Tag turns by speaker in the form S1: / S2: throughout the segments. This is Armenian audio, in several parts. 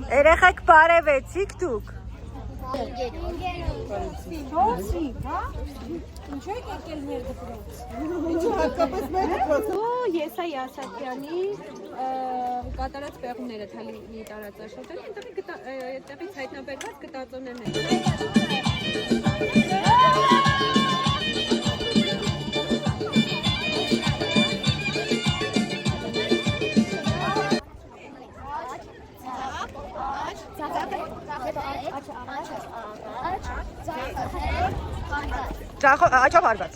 S1: Երեխեք բարևեցիք դուք։
S2: Հոսիկ, հա? Ինչու եք եկել մեր դպրոց։
S3: Ինչու հատկապես մեր դպրոց։
S2: Եսայի Ասատրյանի կատարած պեղումները թալի տարածաշրջանի այդտեղից հայտնաբերված գտածոներն են։
S1: Աչով արված։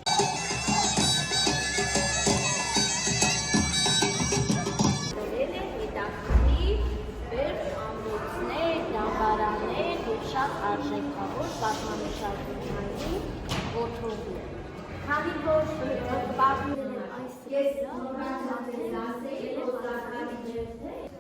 S4: Շատ արժեքավոր պատմամշակութային ոգով։ Քանի որ պատմում եմ այս ես նորմալ դասերի օգտակարի